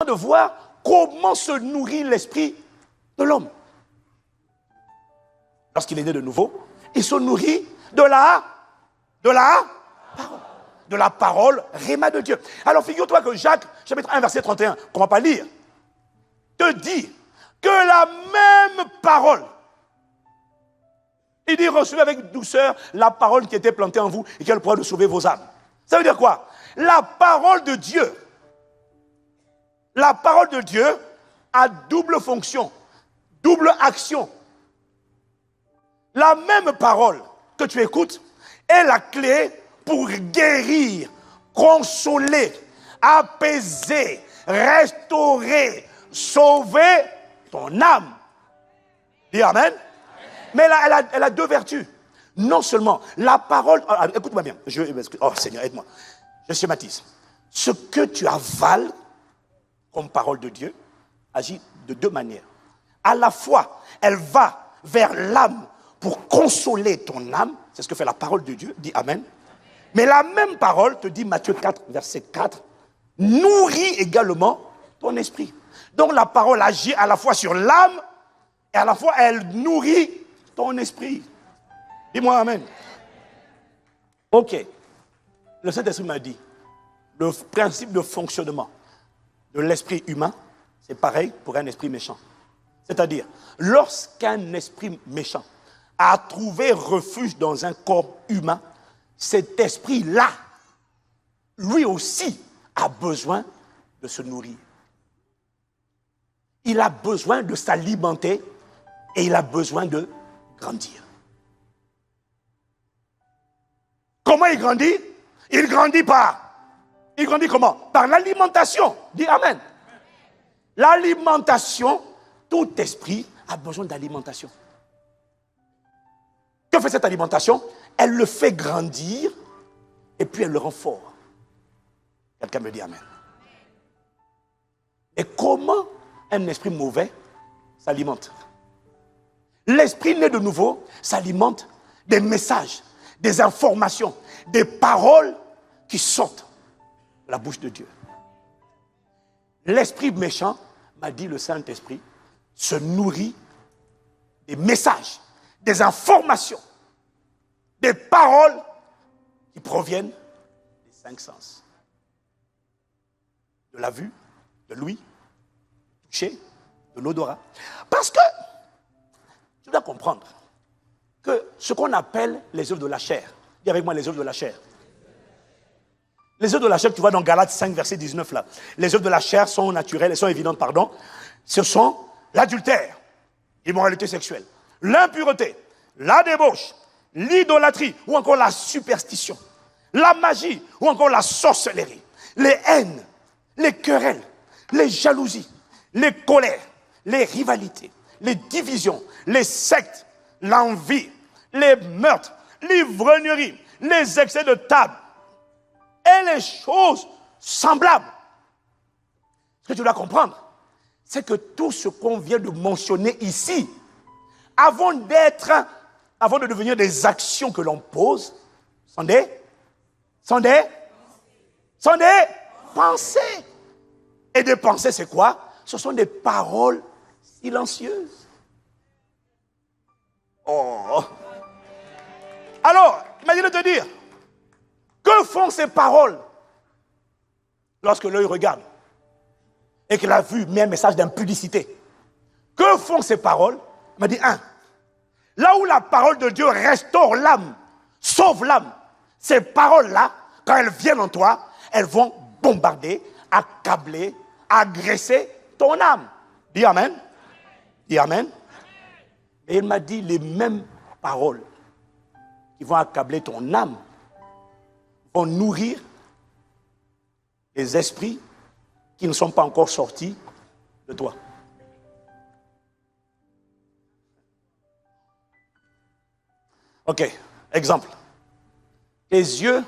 de voir comment se nourrit l'esprit de l'homme. Lorsqu'il est né de nouveau, il se nourrit de la parole réma de Dieu. Alors figure-toi que Jacques, chapitre 1, verset 31, qu'on ne va pas lire, te dit que la même parole, il dit, recevez avec douceur la parole qui était plantée en vous et qui a le pouvoir de sauver vos âmes. Ça veut dire quoi? La parole de Dieu a double fonction, double action. La même parole que tu écoutes est la clé pour guérir, consoler, apaiser, restaurer, sauver ton âme. Dis Amen. Mais là, elle a deux vertus. Non seulement la parole... écoute-moi bien. Oh Seigneur, aide-moi. Je schématise. Ce que tu avales comme parole de Dieu agit de deux manières. À la fois, elle va vers l'âme pour consoler ton âme. C'est ce que fait la parole de Dieu. Dis Amen. Mais la même parole, te dit Matthieu 4, verset 4, nourrit également ton esprit. Donc la parole agit à la fois sur l'âme et à la fois elle nourrit ton esprit. Dis-moi Amen. Ok. Le Saint-Esprit m'a dit, le principe de fonctionnement de l'esprit humain, c'est pareil pour un esprit méchant. C'est-à-dire, lorsqu'un esprit méchant a trouvé refuge dans un corps humain, cet esprit-là, lui aussi, a besoin de se nourrir. Il a besoin de s'alimenter et il a besoin de grandir. Comment il grandit? Il grandit comment? Par l'alimentation. Dis Amen. L'alimentation, tout esprit a besoin d'alimentation. Que fait cette alimentation? Elle le fait grandir et puis elle le rend fort. Quelqu'un me dit Amen. Et comment un esprit mauvais s'alimente? L'esprit né de nouveau s'alimente des messages, des informations, des paroles qui sortent de la bouche de Dieu. L'esprit méchant, m'a dit le Saint-Esprit, se nourrit des messages, des informations, des paroles qui proviennent des cinq sens. De la vue, de l'ouïe, du toucher, de l'odorat. Parce que, tu dois comprendre que ce qu'on appelle les œuvres de la chair, dis avec moi les œuvres de la chair. Les œuvres de la chair, tu vois dans Galates 5, verset 19 là. Les œuvres de la chair sont naturelles, elles sont évidentes, pardon. Ce sont l'adultère, l'immoralité sexuelle, l'impureté, la débauche, l'idolâtrie ou encore la superstition, la magie ou encore la sorcellerie, les haines, les querelles, les jalousies, les colères, les rivalités, les divisions, les sectes, l'envie, les meurtres, l'ivrognerie, les excès de table et les choses semblables. Ce que tu dois comprendre, c'est que tout ce qu'on vient de mentionner ici, avant de devenir des actions que l'on pose, sont des pensées. Et des pensées, c'est quoi? Ce sont des paroles silencieuses. Oh. Alors, imagine te dire, que font ces paroles lorsque l'œil regarde et que la vue met un message d'impudicité? Que font ces paroles? Il m'a dit, là où la parole de Dieu restaure l'âme, sauve l'âme, ces paroles-là, quand elles viennent en toi, elles vont bombarder, accabler, agresser ton âme. Dis Amen. Dis Amen. Et il m'a dit, les mêmes paroles qui vont accabler ton âme vont nourrir les esprits qui ne sont pas encore sortis de toi. Ok, exemple. Tes yeux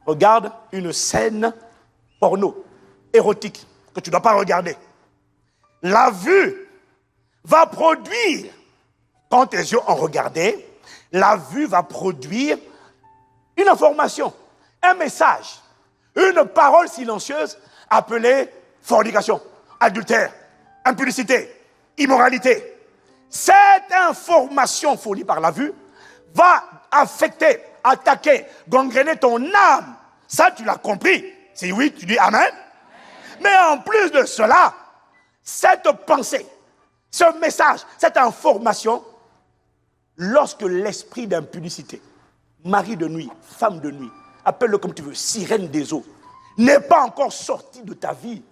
regardent une scène porno, érotique, que tu ne dois pas regarder. La vue va produire, quand tes yeux ont regardé, la vue va produire une information, un message, une parole silencieuse appelée fornication. adultère, impudicité, immoralité. Cette information fournie par la vue va affecter, attaquer, gangréner ton âme. Ça, tu l'as compris. Si oui, tu dis Amen. Mais en plus de cela, cette pensée, ce message, cette information, lorsque l'esprit d'impudicité, mari de nuit, femme de nuit, appelle-le comme tu veux, sirène des eaux, n'est pas encore sorti de ta vie,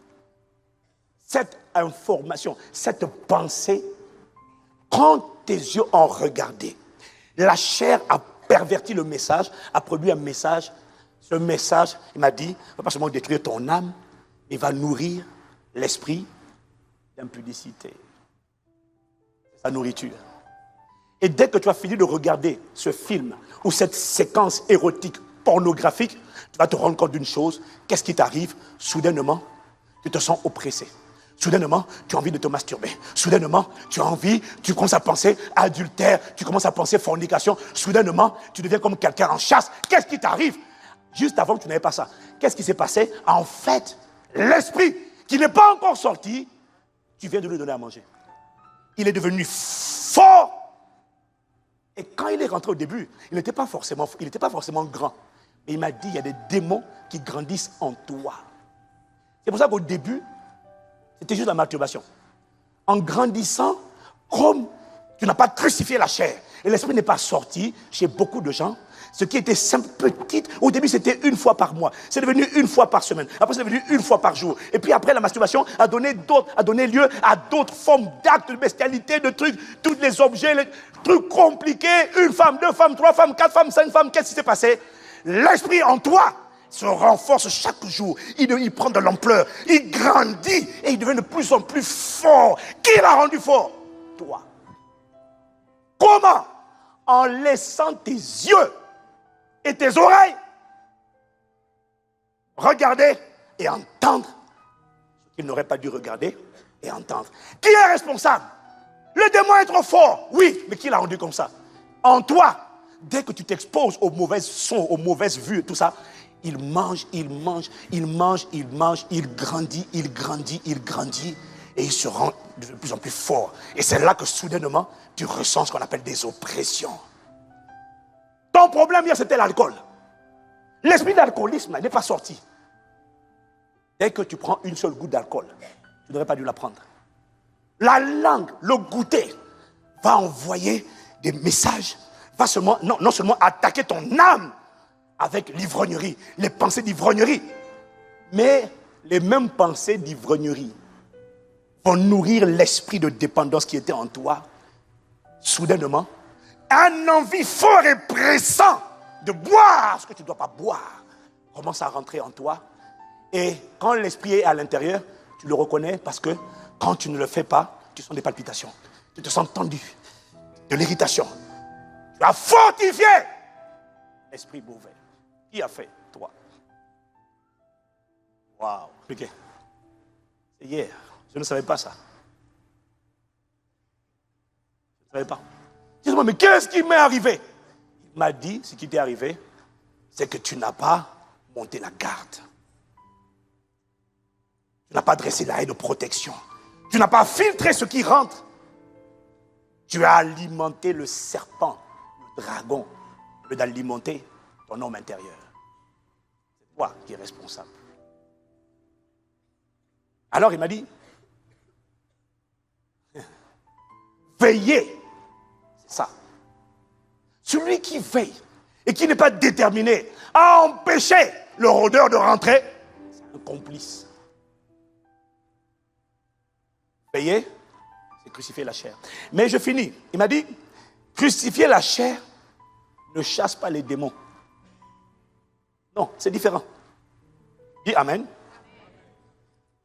cette information, cette pensée, quand tes yeux ont regardé, la chair a perverti le message, a produit un message. Ce message, il m'a dit, ne va pas seulement détruire ton âme, il va nourrir l'esprit d'impudicité. C'est sa nourriture. Et dès que tu as fini de regarder ce film ou cette séquence érotique, pornographique, tu vas te rendre compte d'une chose. Qu'est-ce qui t'arrive? Soudainement, tu te sens oppressé. Soudainement, tu as envie de te masturber. Soudainement, tu as envie, tu commences à penser adultère, tu commences à penser fornication. Soudainement, tu deviens comme quelqu'un en chasse. Qu'est-ce qui t'arrive? Juste avant que tu n'avais pas ça. Qu'est-ce qui s'est passé? En fait, l'esprit qui n'est pas encore sorti, tu viens de lui donner à manger. Il est devenu fort. Et quand il est rentré au début, il n'était pas forcément grand. Mais il m'a dit, il y a des démons qui grandissent en toi. C'est pour ça qu'au début, c'était juste la masturbation. En grandissant, comme tu n'as pas crucifié la chair, et l'esprit n'est pas sorti chez beaucoup de gens, ce qui était simple, petite, au début c'était une fois par mois, c'est devenu une fois par semaine, après c'est devenu une fois par jour. Et puis après la masturbation a donné lieu à d'autres formes d'actes de bestialité, de trucs, tous les objets, les trucs compliqués, une femme, deux femmes, trois femmes, quatre femmes, cinq femmes, qu'est-ce qui s'est passé? L'esprit en toi se renforce chaque jour, il prend de l'ampleur, il grandit et il devient de plus en plus fort. Qui l'a rendu fort? Toi. Comment? En laissant tes yeux et tes oreilles regarder et entendre ce qu'il n'aurait pas dû regarder et entendre. Qui est responsable? Le démon est trop fort, oui, mais qui l'a rendu comme ça? En toi. Dès que tu t'exposes aux mauvaises sons, aux mauvaises vues et tout ça, il mange, il grandit, et il se rend de plus en plus fort. Et c'est là que soudainement, tu ressens ce qu'on appelle des oppressions. Ton problème hier, c'était l'alcool. L'esprit d'alcoolisme n'est pas sorti. Dès que tu prends une seule goutte d'alcool, tu n'aurais pas dû la prendre. La langue, le goûter, va envoyer des messages, va non seulement attaquer ton âme avec l'ivrognerie, les pensées d'ivrognerie, mais les mêmes pensées d'ivrognerie vont nourrir l'esprit de dépendance qui était en toi. Soudainement, un envie fort et pressant de boire ce que tu ne dois pas boire commence à rentrer en toi. Et quand l'esprit est à l'intérieur, tu le reconnais parce que quand tu ne le fais pas, tu sens des palpitations, tu te sens tendu, de l'irritation. Tu as fortifié l'esprit mauvais. Qui a fait? Toi. Waouh. C'est hier. Je ne savais pas ça. Je ne savais pas. Dis-moi, mais qu'est-ce qui m'est arrivé? Il m'a dit, ce qui t'est arrivé, c'est que tu n'as pas monté la garde. Tu n'as pas dressé la haie de protection. Tu n'as pas filtré ce qui rentre. Tu as alimenté le serpent, le dragon, au lieu d'alimenter ton homme intérieur. C'est toi qui es responsable. Alors il m'a dit, veillez, c'est ça. Celui qui veille et qui n'est pas déterminé à empêcher le rôdeur de rentrer, c'est un complice. Veillez, c'est crucifier la chair. Mais je finis. Il m'a dit, crucifier la chair ne chasse pas les démons. Non, c'est différent. Dis Amen.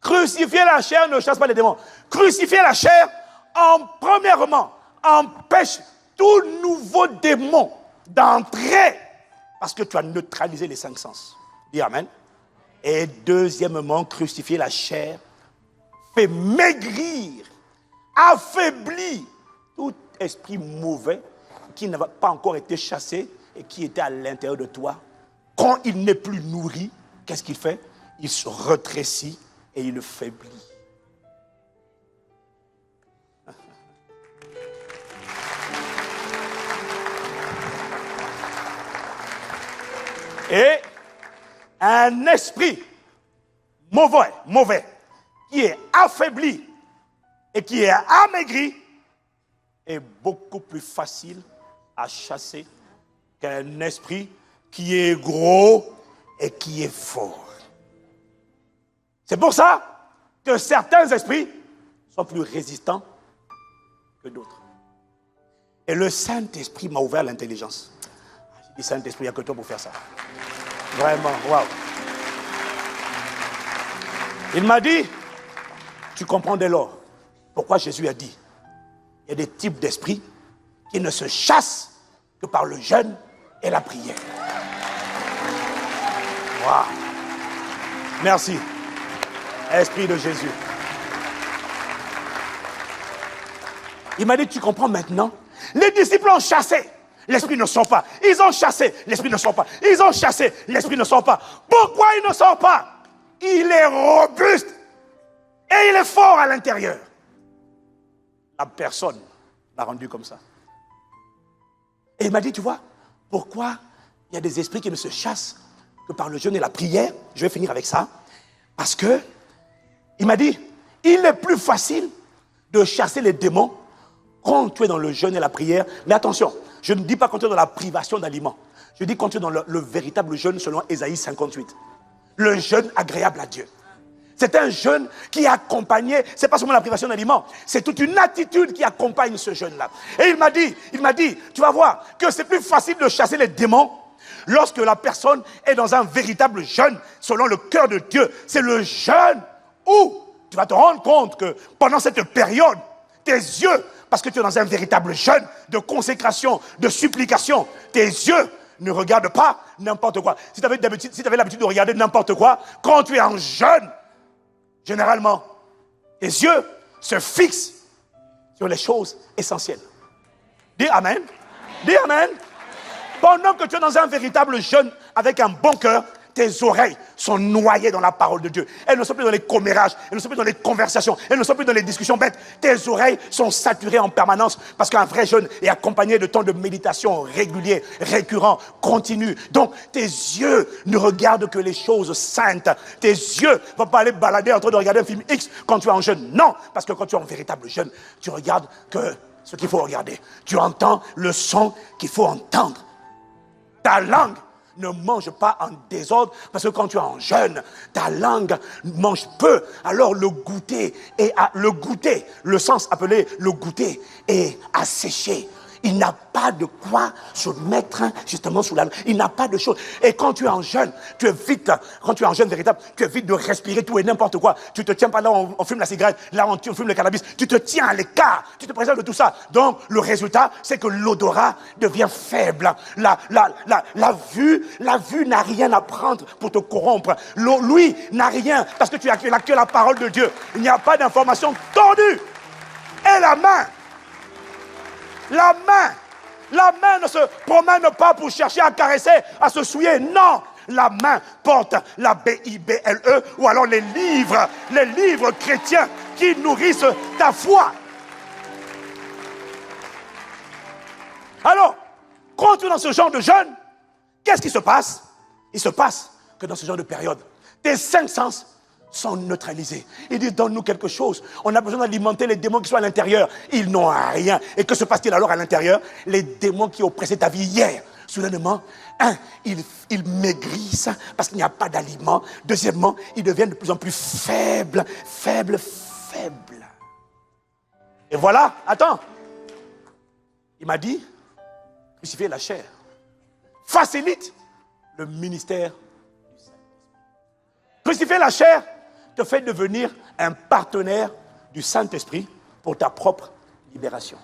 Crucifier la chair ne chasse pas les démons. Crucifier la chair, premièrement, empêche tout nouveau démon d'entrer parce que tu as neutralisé les 5 sens. Dis Amen. Et deuxièmement, crucifier la chair fait maigrir, affaiblir tout esprit mauvais qui n'a pas encore été chassé et qui était à l'intérieur de toi. Quand il n'est plus nourri, qu'est-ce qu'il fait? Il se rétrécit et il faiblit. Et un esprit mauvais, qui est affaibli et qui est amaigri, est beaucoup plus facile à chasser qu'un esprit qui est gros et qui est fort. C'est pour ça que certains esprits sont plus résistants que d'autres. Et le Saint-Esprit m'a ouvert l'intelligence. J'ai dit, Saint-Esprit, il n'y a que toi pour faire ça. Vraiment, waouh. Il m'a dit, tu comprends dès lors pourquoi Jésus a dit, il y a des types d'esprits qui ne se chassent que par le jeûne et la prière. Waouh. Merci. Esprit de Jésus. Il m'a dit, tu comprends maintenant? Les disciples ont chassé, l'esprit ne sort pas. Ils ont chassé, l'esprit ne sort pas. Ils ont chassé, l'esprit ne sort pas. Pourquoi il ne sort pas? Il est robuste et il est fort à l'intérieur. La personne l'a rendu comme ça. Et il m'a dit, tu vois, pourquoi il y a des esprits qui ne se chassent que par le jeûne et la prière? Je vais finir avec ça. Parce que, il m'a dit, il est plus facile de chasser les démons quand tu es dans le jeûne et la prière. Mais attention, je ne dis pas quand tu es dans la privation d'aliments. Je dis quand tu es dans le véritable jeûne selon Ésaïe 58. Le jeûne agréable à Dieu. C'est un jeûne qui est accompagné, c'est pas seulement la privation d'aliments, c'est toute une attitude qui accompagne ce jeûne-là. Et il m'a dit, tu vas voir que c'est plus facile de chasser les démons lorsque la personne est dans un véritable jeûne selon le cœur de Dieu. C'est le jeûne où tu vas te rendre compte que pendant cette période, tes yeux, parce que tu es dans un véritable jeûne de consécration, de supplication, tes yeux ne regardent pas n'importe quoi. Si tu avais l'habitude de regarder n'importe quoi, quand tu es en jeûne, généralement, tes yeux se fixent sur les choses essentielles. Dis Amen. Dis Amen. Pendant que tu es dans un véritable jeûne avec un bon cœur, tes oreilles sont noyées dans la parole de Dieu. Elles ne sont plus dans les commérages, elles ne sont plus dans les conversations, elles ne sont plus dans les discussions bêtes. Tes oreilles sont saturées en permanence parce qu'un vrai jeûne est accompagné de temps de méditation régulier, récurrent, continu. Donc tes yeux ne regardent que les choses saintes. Tes yeux ne vont pas aller balader en train de regarder un film X quand tu es en jeûne. Non, parce que quand tu es en véritable jeûne, tu regardes que ce qu'il faut regarder. Tu entends le son qu'il faut entendre. Ta langue ne mange pas en désordre, parce que quand tu es en jeûne, ta langue mange peu. Alors le goûter, le sens appelé le goûter, est asséché. Il n'a pas de quoi se mettre justement sous la langue. Il n'a pas de chose. Et quand tu es en jeûne, quand tu es en jeûne véritable, tu évites de respirer tout et n'importe quoi. Tu te tiens pas là, on fume la cigarette, là on fume le cannabis. Tu te tiens à l'écart. Tu te préserves de tout ça. Donc le résultat, c'est que l'odorat devient faible. La vue n'a rien à prendre pour te corrompre. L'ouïe n'a rien, parce que tu as que la parole de Dieu. Il n'y a pas d'information tordue. Et la main ne se promène pas pour chercher à caresser, à se souiller. Non, la main porte la Bible ou alors les livres chrétiens qui nourrissent ta foi. Alors, quand tu es dans ce genre de jeûne, qu'est-ce qui se passe? Il se passe que dans ce genre de période, tes 5 sens sont neutralisés. Il dit, donne-nous quelque chose. On a besoin d'alimenter les démons qui sont à l'intérieur. Ils n'ont rien. Et que se passe-t-il alors à l'intérieur? Les démons qui oppressaient ta vie hier, soudainement, ils maigrissent parce qu'il n'y a pas d'aliment. Deuxièmement, ils deviennent de plus en plus faibles. Et voilà, attends. Il m'a dit, crucifier la chair facilite le ministère du Saint-Esprit. Crucifier la chair te fait devenir un partenaire du Saint-Esprit pour ta propre libération.